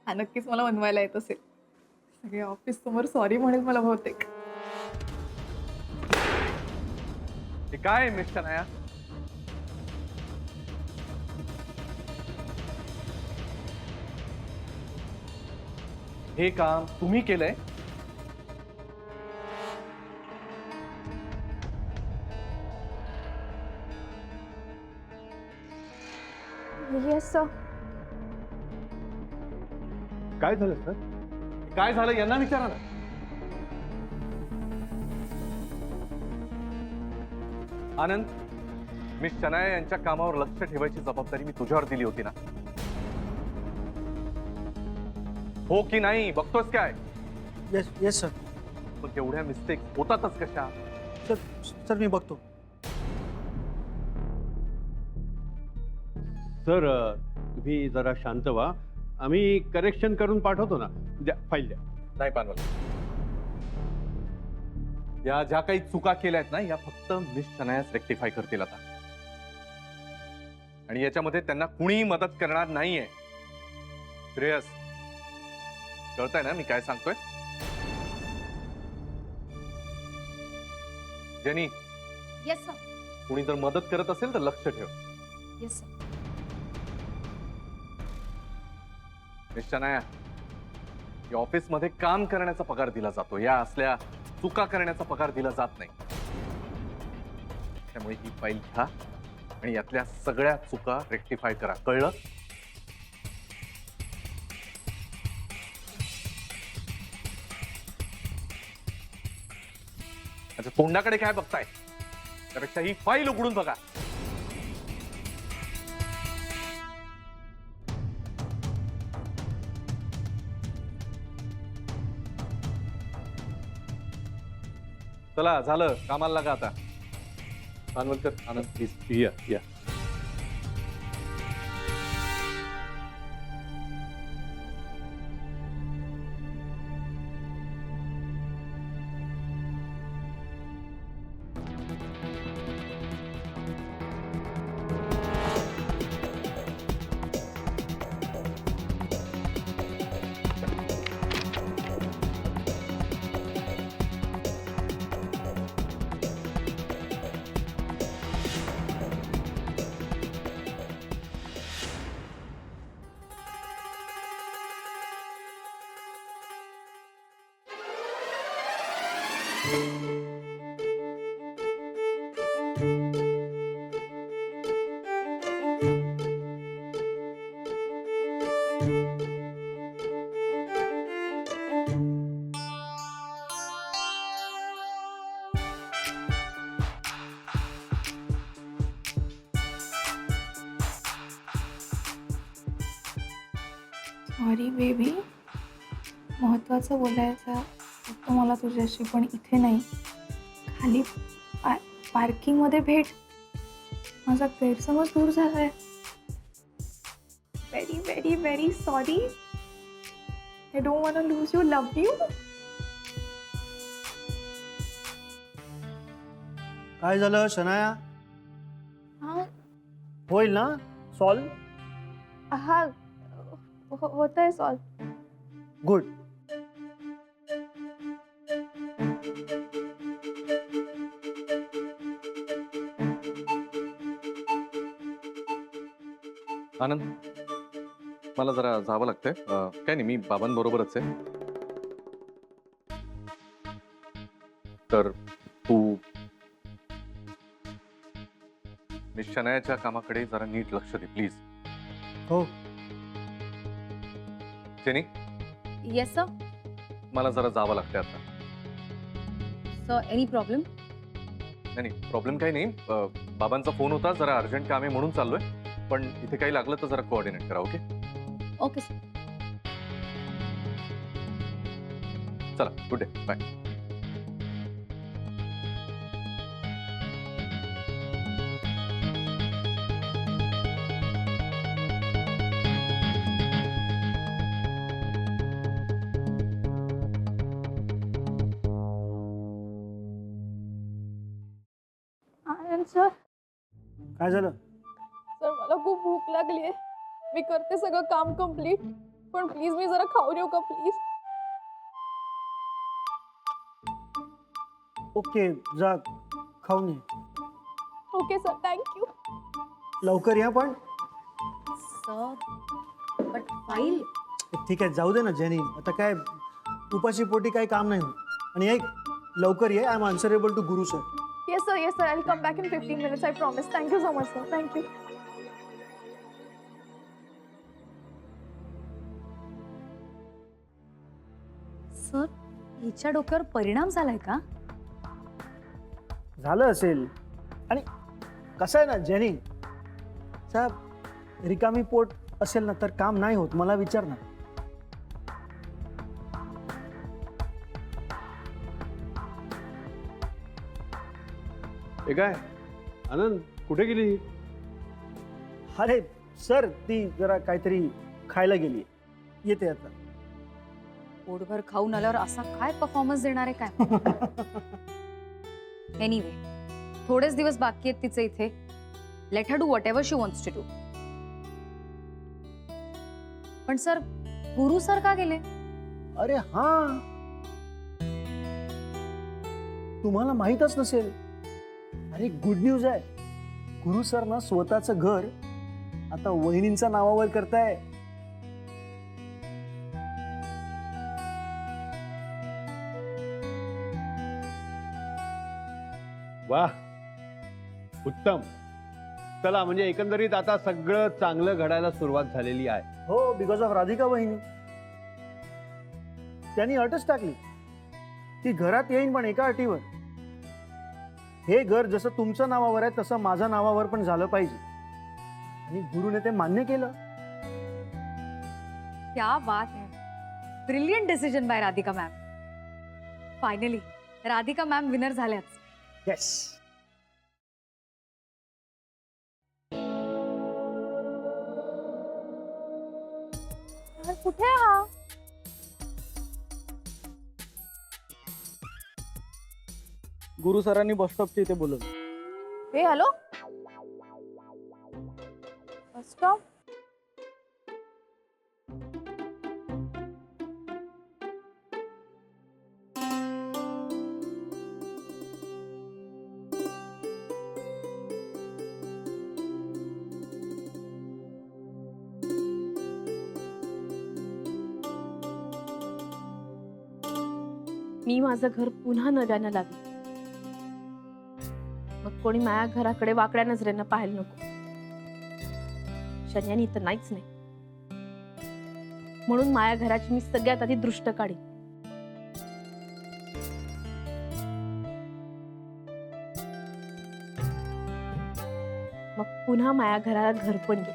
हा नक्कीच मला बनवायला येत असेल. सगळे ऑफिस समोर सॉरी म्हणेल मला बहुतेक. हे काय मिस्टर आहे? हे काम तुम्ही केलंय? Yes sir. काय झालं सर? काय झालं यांना विचारा ना. आनंद, मिस शनाया यांच्या कामावर लक्ष ठेवायची जबाबदारी मी तुझ्यावर दिली होती ना? हो की नाही बघतोस काय? Yes yes sir. पण तेवढ्या मिस्टेक होतातच कशा? सर सर मी बघतो. सर तुम्ही जरा शांत व्हा. आम्ही करेक्शन करून पाठवतो ना. द्या फाईल द्या. नाही पानवल, या ज्या काही चुका केल्या आहेत ना या फक्त मिस शनायाच रेक्टिफाय करतील आता. आणि याच्यामध्ये त्यांना कुणीही मदत करणार नाहीये. श्रेयस, कळतंय ना मी काय सांगतोय? Jenny, yes sir. कुणी जर मदत करत असेल तर लक्ष ठेव. Yes sir. मिस शनाया, या ऑफिसमध्ये काम करण्याचा पगार दिला जातो, या असल्या चुका करण्याचा पगार दिला जात नाही. त्यामुळे ही फाईल घ्या आणि यातल्या सगळ्या चुका रेक्टिफाय करा, कळलं? अच्छा, तोंडाकडे काय बघताय? त्यापेक्षा ही फाईल उघडून बघा. चला झालं, कामाला लागा आता. पानवलकर, आनंद प्लीज या या. Sorry baby. महत्त्वाचं बोलायचं होतं मला तुझ्याशी, पण इथे नाही. खाली पार्किंगमध्ये भेट. माझा गैरसमज दूर झालाय. Very very very sorry. I don't want to lose you. Love you. काय झालं शनाया? हां होईल ना सॉल्व? हां होतंय सॉल्व. गुड. आनंद, मला जरा जावं लागतंय. काय नाही, मी बाबांबरोबरच आहे. तर तू मिस शनायाच्या कामाकडे जरा नीट लक्ष दे प्लीज. हो. Jenny, yes sir. मला जरा जावं लागतंय आता. Sir any problem? नाही नाही, प्रॉब्लेम काही नाही. बाबांचा फोन होता, जरा अर्जंट काम आहे म्हणून चाललोय. पण इथे काही लागलं तर जरा कोऑर्डिनेट करा. ओके? Okay sir. चला, गुड डे, बाय. आनंद सर. काय झालं? सर मला खूप भूक लागली आहे. मी करते सगळं काम कम्प्लीट. पण प्लीज मी जरा खाऊ देऊ का प्लीज? ओके जा खाऊन ये. Okay sir, thank you. लवकर या पण. Sir but file. ठीक आहे जाऊ दे ना जेनी, आता काय उपाशी पोटी काही काम नाही होत. आणि एक लवकर ये, I am answerable to Guru sir. Yes sir, yes sir. I'll come back in 15 minutes. I promise. Thank you so much sir. Thank you. Sir हिच्या डोक्यावर परिणाम झालाय का? झालं असेल. आणि कसं आहे ना जेनी साहेब, रिकामी पोट असेल ना तर काम नाही होत. मला विचार ना. हे काय आनंद कुठे गेली? अरे सर ती जरा काहीतरी खायला गेली, येते आता. पोटभर खाऊन आल्यावर असा काय परफॉर्मन्स देणार आहे काय? एनिवे थोडेच दिवस बाकी आहेत तिचे इथे. Let her do whatever she wants to do. पण सर गुरु सर का गेले? अरे हा, तुम्हाला माहीतच नसेल. अरे गुड न्यूज आहे. गुरु सर ना स्वतःचं घर आता वहिनींच्या नावावर करताय. वा, उत्तम. चला म्हणजे एकंदरीत आता सगळं चांगलं घडायला सुरुवात झालेली आहे. हो, बिकॉज ऑफ राधिका वहिनी. त्यांनी अटच टाकली ती घरात येईन, पण एका अटीवर. हे घर जसं तुमच्या नावावर आहे तसं माझ्या नावावर पण झालं पाहिजे. आणि गुरुने ते मान्य केलं. क्या बात है. Brilliant decision by Radhika ma'am. Finally Radhika ma'am winner झाल्याच. येस. कुठे आहे हा? गुरु सरांनी बस स्टॉपच्या इथे बोलवलं. हे हॅलो, बस स्टॉप. मी माझं घर पुन्हा नव्यानं लागले. मग कोणी माझ्या घराकडे वाकड्या नजरेनं पाहायला नको. शन्यानी तर नाहीच नाही. म्हणून माझ्या घराची मी सगळ्यात आधी दृष्ट काढी. मग पुन्हा माझ्या घराला घर पण घे.